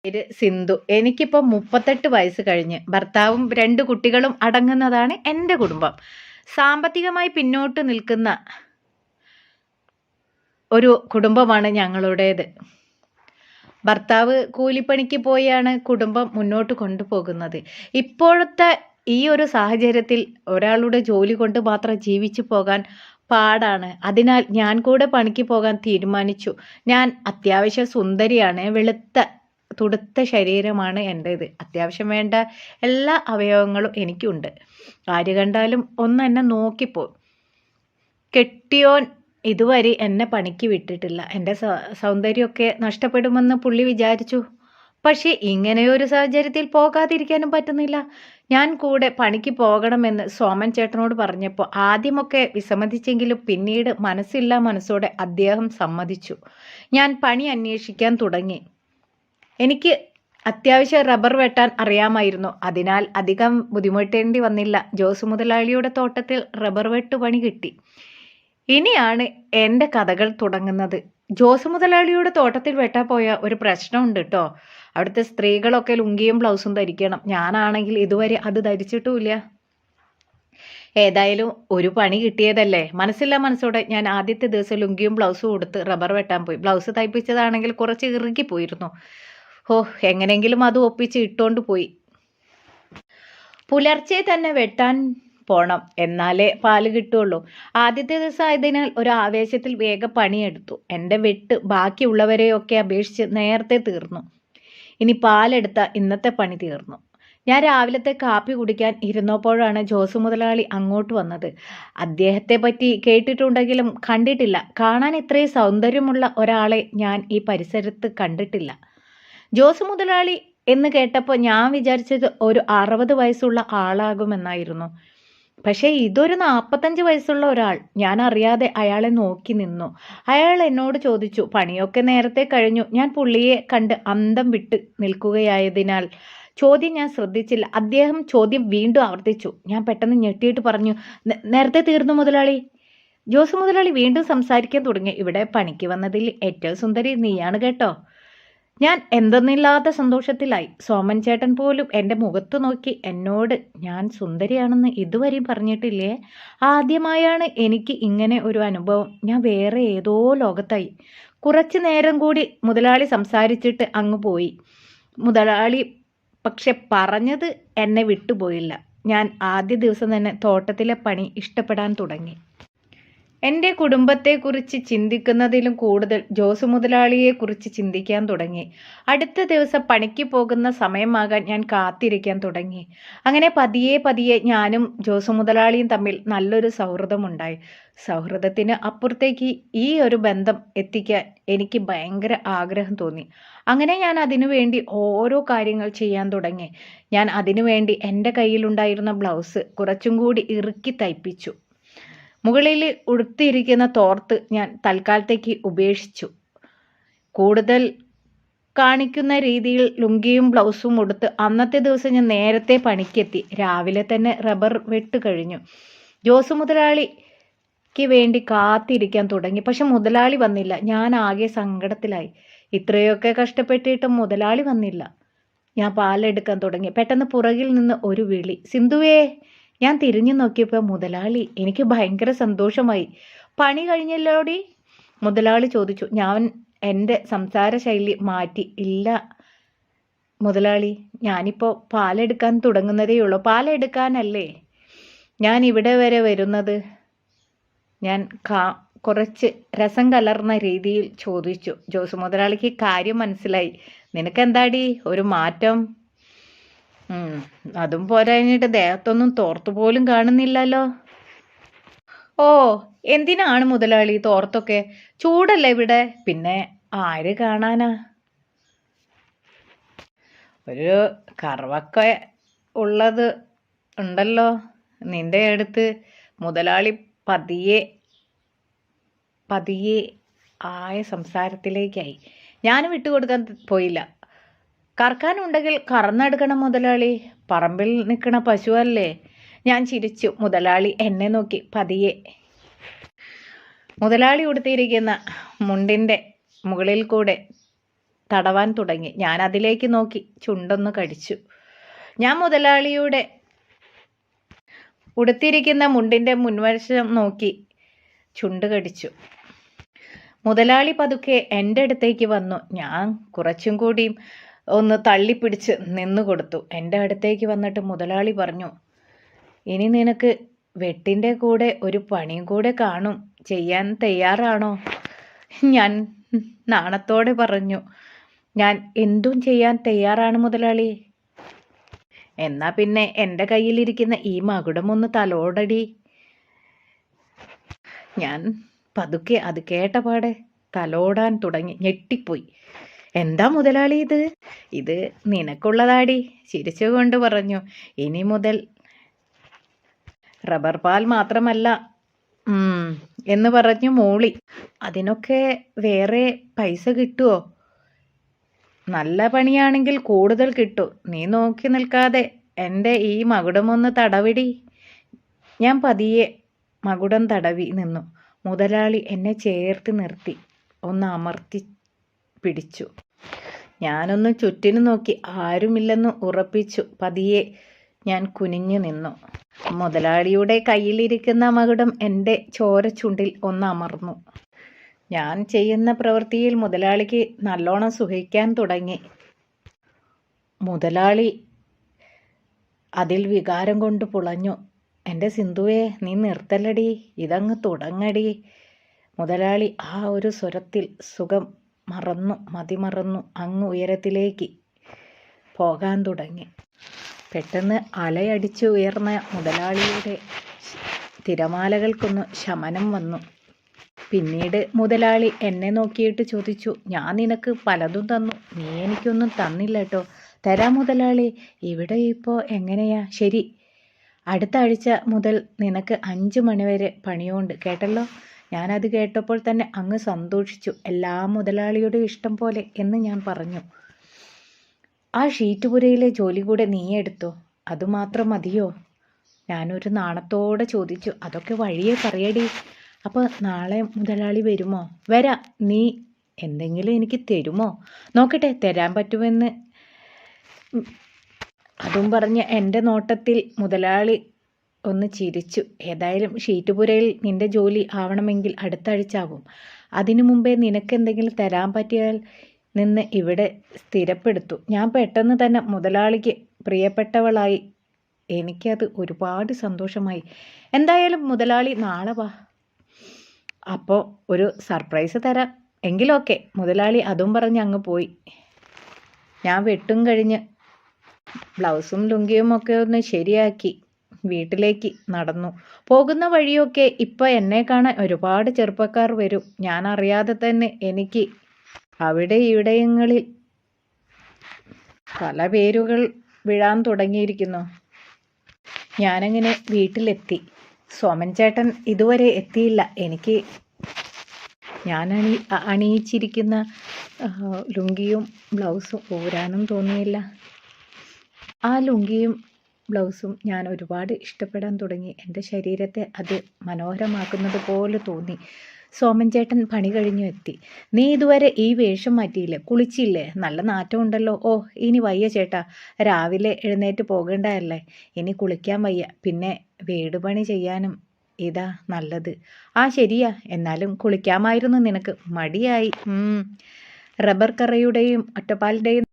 പേര് സിന്ധു. എനിക്കിപ്പോൾ 38 വയസ്സ് കഴിഞ്ഞ് ഭർത്താവും 2 കുട്ടികളും അടങ്ങുന്നതാണ് എൻ്റെ കുടുംബം. സാമ്പത്തികമായി പിന്നോട്ട് നിൽക്കുന്ന ഒരു കുടുംബമാണ് ഞങ്ങളുടേത്. ഭർത്താവ് കൂലിപ്പണിക്ക് പോയാണ് കുടുംബം മുന്നോട്ട് കൊണ്ടുപോകുന്നത്. ഇപ്പോഴത്തെ ഈ ഒരു സാഹചര്യത്തിൽ ഒരാളുടെ ജോലി കൊണ്ട് മാത്രം ജീവിച്ചു പോകാൻ പാടാണ്. അതിനാൽ ഞാൻ കൂടെ പണിക്ക് പോകാൻ തീരുമാനിച്ചു. ഞാൻ അത്യാവശ്യം സുന്ദരിയാണ്. വെളുത്ത തുടുത്ത ശരീരമാണ് എൻ്റേത്. അത്യാവശ്യം വേണ്ട എല്ലാ അവയവങ്ങളും എനിക്കുണ്ട്. ആര് കണ്ടാലും ഒന്ന് എന്നെ നോക്കിപ്പോ. കെട്ടിയോൻ ഇതുവരെ എന്നെ പണിക്ക് വിട്ടിട്ടില്ല. എൻ്റെ സൗന്ദര്യമൊക്കെ നഷ്ടപ്പെടുമെന്ന് പുള്ളി വിചാരിച്ചു. പക്ഷേ ഇങ്ങനെയൊരു സാഹചര്യത്തിൽ പോകാതിരിക്കാനും പറ്റുന്നില്ല. ഞാൻ കൂടെ പണിക്ക് പോകണമെന്ന് സോമൻ ചേട്ടനോട് പറഞ്ഞപ്പോൾ ആദ്യമൊക്കെ വിസമ്മതിച്ചെങ്കിലും പിന്നീട് മനസ്സോടെ അദ്ദേഹം സമ്മതിച്ചു. ഞാൻ പണി അന്വേഷിക്കാൻ തുടങ്ങി. എനിക്ക് അത്യാവശ്യം റബ്ബർ വെട്ടാൻ അറിയാമായിരുന്നു. അതിനാൽ അധികം ബുദ്ധിമുട്ടേണ്ടി വന്നില്ല. ജോസ് മുതലാളിയുടെ തോട്ടത്തിൽ റബ്ബർ വെട്ടുപണി കിട്ടി. ഇനിയാണ് എൻ്റെ കഥകൾ തുടങ്ങുന്നത്. ജോസ് മുതലാളിയുടെ തോട്ടത്തിൽ വെട്ടാൻ പോയ ഒരു പ്രശ്നമുണ്ട് കേട്ടോ. അവിടുത്തെ സ്ത്രീകളൊക്കെ ലുങ്കിയും ബ്ലൗസും ധരിക്കണം. ഞാനാണെങ്കിൽ ഇതുവരെ അത് ധരിച്ചിട്ടുമില്ല. ഏതായാലും ഒരു പണി കിട്ടിയതല്ലേ. മനസ്സോടെ ഞാൻ ആദ്യത്തെ ദിവസം ലുങ്കിയും ബ്ലൗസും കൊടുത്ത് റബ്ബർ വെട്ടാൻ പോയി. ബ്ലൗസ് തയ്പ്പിച്ചതാണെങ്കിൽ കുറച്ച് ഇറുകിപ്പോയിരുന്നു. എങ്ങനെയെങ്കിലും അത് ഒപ്പിച്ച് ഇട്ടുകൊണ്ട് പോയി. പുലർച്ചെ തന്നെ വെട്ടാൻ പോണം, എന്നാലേ പാല് കിട്ടുള്ളൂ. ആദ്യത്തെ ദിവസം ആയതിനാൽ ഒരു ആവേശത്തിൽ വേഗം പണിയെടുത്തു. എൻ്റെ വെട്ട് ബാക്കിയുള്ളവരെയൊക്കെ അപേക്ഷിച്ച് നേരത്തെ തീർന്നു. ഇനി പാലെടുത്ത ഇന്നത്തെ പണി തീർന്നു. ഞാൻ രാവിലത്തെ കാപ്പി കുടിക്കാൻ ഇരുന്നപ്പോഴാണ് ജോസ് മുതലാളി അങ്ങോട്ട് വന്നത്. അദ്ദേഹത്തെ പറ്റി കേട്ടിട്ടുണ്ടെങ്കിലും കണ്ടിട്ടില്ല. കാണാൻ ഇത്രയും സൗന്ദര്യമുള്ള ഒരാളെ ഞാൻ ഈ പരിസരത്ത് കണ്ടിട്ടില്ല. ജോസ് മുതലാളി എന്ന് കേട്ടപ്പോൾ ഞാൻ വിചാരിച്ചത് ഒരു 60 വയസ്സുള്ള ആളാകുമെന്നായിരുന്നു. പക്ഷേ ഇതൊരു 45 വയസ്സുള്ള ഒരാൾ. ഞാൻ അറിയാതെ അയാളെ നോക്കി നിന്നു. അയാൾ എന്നോട് ചോദിച്ചു. പണിയൊക്കെ നേരത്തെ കഴിഞ്ഞു. ഞാൻ പുള്ളിയെ കണ്ട് അന്തം വിട്ട് നിൽക്കുകയായതിനാൽ ചോദ്യം ഞാൻ ശ്രദ്ധിച്ചില്ല. അദ്ദേഹം ചോദ്യം വീണ്ടും ആവർത്തിച്ചു. ഞാൻ പെട്ടെന്ന് ഞെട്ടിയിട്ട് പറഞ്ഞു, നേരത്തെ തീർന്നു മുതലാളി. ജോസ് മുതലാളി വീണ്ടും സംസാരിക്കാൻ തുടങ്ങി. ഇവിടെ പണിക്ക് വന്നതിൽ ഏറ്റവും സുന്ദരി നീയാണ് കേട്ടോ. ഞാൻ എന്തെന്നില്ലാത്ത സന്തോഷത്തിലായി. സോമൻ ചേട്ടൻ പോലും എൻ്റെ മുഖത്ത് നോക്കി എന്നോട് ഞാൻ സുന്ദരിയാണെന്ന് ഇതുവരെയും പറഞ്ഞിട്ടില്ലേ. ആദ്യമായാണ് എനിക്ക് ഇങ്ങനെ ഒരു അനുഭവം. ഞാൻ വേറെ ഏതോ ലോകത്തായി. കുറച്ചു നേരം കൂടി മുതലാളി സംസാരിച്ചിട്ട് അങ്ങ് പോയി. മുതലാളി പക്ഷെ പറഞ്ഞത് എന്നെ വിട്ടുപോയില്ല. ഞാൻ ആദ്യ ദിവസം തന്നെ തോട്ടത്തിലെ പണി ഇഷ്ടപ്പെടാൻ തുടങ്ങി. എൻ്റെ കുടുംബത്തെക്കുറിച്ച് ചിന്തിക്കുന്നതിലും കൂടുതൽ ജോസ് മുതലാളിയെക്കുറിച്ച് ചിന്തിക്കാൻ തുടങ്ങി. അടുത്ത ദിവസം പണിക്ക് പോകുന്ന സമയമാകാൻ ഞാൻ കാത്തിരിക്കാൻ തുടങ്ങി. അങ്ങനെ പതിയെ ഞാനും ജോസ് മുതലാളിയും തമ്മിൽ നല്ലൊരു സൗഹൃദമുണ്ടായി. സൗഹൃദത്തിന് അപ്പുറത്തേക്ക് ഈ ഒരു ബന്ധം എത്തിക്കാൻ എനിക്ക് ഭയങ്കര ആഗ്രഹം തോന്നി. അങ്ങനെ ഞാൻ അതിനുവേണ്ടി ഓരോ കാര്യങ്ങൾ ചെയ്യാൻ തുടങ്ങി. ഞാൻ അതിനുവേണ്ടി എൻ്റെ കയ്യിലുണ്ടായിരുന്ന ബ്ലൗസ് കുറച്ചും കൂടി ഇറുക്കി തയ്പ്പിച്ചു. മുകളിൽ ഉടുത്തിരിക്കുന്ന തോർത്ത് ഞാൻ തൽക്കാലത്തേക്ക് ഉപേക്ഷിച്ചു. കൂടുതൽ കാണിക്കുന്ന രീതിയിൽ ലുങ്കിയും ബ്ലൗസും ഉടുത്ത് അന്നത്തെ ദിവസം ഞാൻ നേരത്തെ പണിക്കെത്തി. രാവിലെ തന്നെ റബ്ബർ വെട്ട് കഴിഞ്ഞു. ജോസ് മുതലാളിക്ക് വേണ്ടി കാത്തിരിക്കാൻ തുടങ്ങി. പക്ഷെ മുതലാളി വന്നില്ല. ഞാൻ ആകെ സങ്കടത്തിലായി. ഇത്രയൊക്കെ കഷ്ടപ്പെട്ടിട്ടും മുതലാളി വന്നില്ല. ഞാൻ പാലെടുക്കാൻ തുടങ്ങി. പെട്ടെന്ന് പുറകിൽ നിന്ന് ഒരു വിളി, സിന്ധുവേ. ഞാൻ തിരിഞ്ഞു നോക്കിയപ്പോൾ മുതലാളി. എനിക്ക് ഭയങ്കര സന്തോഷമായി. പണി കഴിഞ്ഞല്ലോടി മുതലാളി ചോദിച്ചു. ഞാൻ എൻ്റെ സംസാര ശൈലി മാറ്റി. ഇല്ല മുതലാളി, ഞാനിപ്പോൾ പാലെടുക്കാൻ തുടങ്ങുന്നതേയുള്ളൂ. പാലെടുക്കാനല്ലേ ഞാൻ ഇവിടെ വരെ വരുന്നത്? ഞാൻ കുറച്ച് രസം കലർന്ന രീതിയിൽ ചോദിച്ചു. ജോസ് മുതലാളിക്ക് കാര്യം മനസ്സിലായി. നിനക്കെന്താടി ഒരു മാറ്റം? അതും പോരാഞ്ഞിട്ട് ദേഹത്തൊന്നും തോർത്തുപോലും കാണുന്നില്ലല്ലോ. ഓ, എന്തിനാണ് മുതലാളി തോർത്തൊക്കെ? ചൂടല്ലേ ഇവിടെ. പിന്നെ ആര് കാണാനാ? ഒരു കറവൊക്കെ ഉള്ളത് ഉണ്ടല്ലോ നിന്റെ അടുത്ത്. മുതലാളി പതിയെ ആയ സംസാരത്തിലേക്കായി. ഞാനും വിട്ടുകൊടുക്കാൻ പോയില്ല. കറക്കാനുണ്ടെങ്കിൽ കറന്നെടുക്കണം മുതലാളി. പറമ്പിൽ നിൽക്കണ പശുവല്ലേ. ഞാൻ ചിരിച്ചു. മുതലാളി എന്നെ നോക്കി പതിയെ. മുതലാളി ഉടുത്തിരിക്കുന്ന മുണ്ടിൻ്റെ മുകളിൽ കൂടെ തടവാൻ തുടങ്ങി. ഞാൻ അതിലേക്ക് നോക്കി ചുണ്ടൊന്ന് കടിച്ചു. ഞാൻ മുതലാളിയുടെ ഉടുത്തിരിക്കുന്ന മുണ്ടിൻ്റെ മുൻവശം നോക്കി ചുണ്ട് കടിച്ചു. മുതലാളി പതുക്കെ എൻ്റെ അടുത്തേക്ക് വന്നു. ഞാൻ കുറച്ചും കൂടിയും ഒന്ന് തള്ളിപ്പിടിച്ച് നിന്നു കൊടുത്തു. എൻ്റെ അടുത്തേക്ക് വന്നിട്ട് മുതലാളി പറഞ്ഞു, ഇനി നിനക്ക് വെട്ടിൻ്റെ കൂടെ ഒരു പണിയും കൂടെ കാണും, ചെയ്യാൻ തയ്യാറാണോ? ഞാൻ നാണത്തോടെ പറഞ്ഞു, ഞാൻ എന്തും ചെയ്യാൻ തയ്യാറാണ് മുതലാളി. എന്നാ പിന്നെ എൻ്റെ കയ്യിലിരിക്കുന്ന ഈ മകുടമൊന്ന് തലോടടി. ഞാൻ പതുക്കെ അത് കേട്ടപാടെ തലോടാൻ തുടങ്ങി. ഞെട്ടിപ്പോയി. എന്താ മുതലാളി ഇത്? ഇത് നിനക്കുള്ളതാടി, ചിരിച്ചുകൊണ്ട് പറഞ്ഞു. ഇനി മുതൽ റബ്ബർ പാൽ മാത്രമല്ല എന്ന് പറഞ്ഞു മൂളി. അതിനൊക്കെ വേറെ പൈസ കിട്ടുമോ? നല്ല പണിയാണെങ്കിൽ കൂടുതൽ കിട്ടും. നീ നോക്കി നിൽക്കാതെ എൻ്റെ ഈ മകുടമൊന്ന് തടവിടി. ഞാൻ പതിയെ മകുടം തടവി നിന്നു. മുതലാളി എന്നെ ചേർത്ത് നിർത്തി ഒന്ന് അമർത്തി പിടിച്ചു. ഞാനൊന്ന് ചുറ്റിനു നോക്കി. ആരുമില്ലെന്ന് ഉറപ്പിച്ചു പതിയെ ഞാൻ കുനിഞ്ഞു നിന്നു. മുതലാളിയുടെ കയ്യിലിരിക്കുന്ന മകുടം എൻ്റെ ചോരച്ചുണ്ടിൽ ഒന്ന് അമർന്നു. ഞാൻ ചെയ്യുന്ന പ്രവൃത്തിയിൽ മുതലാളിക്ക് നല്ലോണം സുഖിക്കാൻ തുടങ്ങി. മുതലാളി അതിൽ വികാരം കൊണ്ട് പുളഞ്ഞു. എൻ്റെ സിന്ധുവേ, നീ നിർത്തലടി, ഇതങ്ങ് തുടങ്ങടി. മുതലാളി ആ ഒരു സ്വരത്തിൽ സുഖം മതിമറന്നു അങ്ങ് ഉയരത്തിലേക്ക് പോകാൻ തുടങ്ങി. പെട്ടെന്ന് അലയടിച്ചു ഉയർന്ന മുതലാളിയുടെ തിരമാലകൾക്കൊന്ന് ശമനം വന്നു. പിന്നീട് മുതലാളി എന്നെ നോക്കിയിട്ട് ചോദിച്ചു, ഞാൻ നിനക്ക് പലതും തന്നു, നീ എനിക്കൊന്നും തന്നില്ല കേട്ടോ. തരാം മുതലാളി, ഇവിടെ ഇപ്പോൾ എങ്ങനെയാ? ശരി, അടുത്ത ആഴ്ച മുതൽ നിനക്ക് 5 മണിവരെ പണിയുണ്ട്, കേട്ടല്ലോ. ഞാനത് കേട്ടപ്പോൾ തന്നെ അങ്ങ് സന്തോഷിച്ചു. എല്ലാം മുതലാളിയുടെ ഇഷ്ടം പോലെ എന്ന് ഞാൻ പറഞ്ഞു. ആ ഷീറ്റുപുരയിലെ ജോലി കൂടെ നീ എടുത്തോ, അതുമാത്രം മതിയോ? ഞാനൊരു നാണത്തോടെ ചോദിച്ചു. അതൊക്കെ വഴിയെ പറയടി. അപ്പോൾ നാളെ മുതലാളി വരുമോ? വരാം. നീ എന്തെങ്കിലും എനിക്ക് തരുമോ? നോക്കട്ടെ, തരാൻ പറ്റുമെന്ന്. അതും പറഞ്ഞ് എൻ്റെ നോട്ടത്തിൽ മുതലാളി ഒന്ന് ചിരിച്ചു. ഏതായാലും ഷീറ്റുപുരയിൽ നിന്റെ ജോലി ആവണമെങ്കിൽ അടുത്ത ആഴ്ച ആവും. അതിനു മുമ്പേ നിനക്ക് എന്തെങ്കിലും തരാൻ പറ്റിയാൽ നിന്ന് ഇവിടെ സ്ഥിരപ്പെടുത്തു. ഞാൻ പെട്ടെന്ന് തന്നെ മുതലാളിക്ക് പ്രിയപ്പെട്ടവളായി. എനിക്കത് ഒരുപാട് സന്തോഷമായി. എന്തായാലും മുതലാളി നാളെ വാ, അപ്പോൾ ഒരു സർപ്രൈസ് തരാം. എങ്കിലൊക്കെ. മുതലാളി അതും പറഞ്ഞ് അങ്ങ് പോയി. ഞാൻ വെട്ടും കഴിഞ്ഞ് ബ്ലൗസും ലുങ്കിയും ഒക്കെ ഒന്ന് ശരിയാക്കി വീട്ടിലേക്ക് നടന്നു. പോകുന്ന വഴിയൊക്കെ ഇപ്പം എന്നെ കാണാൻ ഒരുപാട് ചെറുപ്പക്കാർ വരും. ഞാൻ അറിയാതെ തന്നെ എനിക്ക് അവിടെ ഇവിടങ്ങളിൽ പല പേരുകൾ വീഴാൻ തുടങ്ങിയിരിക്കുന്നു. ഞാനങ്ങനെ വീട്ടിലെത്തി. സോമൻ ചേട്ടൻ ഇതുവരെ എത്തിയില്ല. എനിക്ക് ഞാൻ അണിയിച്ചിരിക്കുന്ന ലുങ്കിയും ബ്ലൗസും ഊരാനും തോന്നിയില്ല. ആ ലുങ്കിയും ബ്ലൗസും ഞാൻ ഒരുപാട് ഇഷ്ടപ്പെടാൻ തുടങ്ങി. എൻ്റെ ശരീരത്തെ അത് മനോഹരമാക്കുന്നത് പോലെ തോന്നി. സോമൻ ചേട്ടൻ പണി കഴിഞ്ഞു എത്തി. നീ ഇതുവരെ ഈ വേഷം മാറ്റിയില്ലേ? കുളിച്ചില്ലേ? നല്ല നാറ്റം ഉണ്ടല്ലോ. ഓ, ഇനി വയ്യ ചേട്ടാ, രാവിലെ എഴുന്നേറ്റ് പോകേണ്ടതല്ലേ, ഇനി കുളിക്കാൻ വയ്യ. പിന്നെ വീട് പണി ചെയ്യാനും ഇതാ നല്ലത്. ആ ശരിയാ, എന്നാലും കുളിക്കാമായിരുന്നു നിനക്ക്. മടിയായി. റബ്ബർ കറയുടെയും ഒറ്റപ്പാലിൻ്റെയും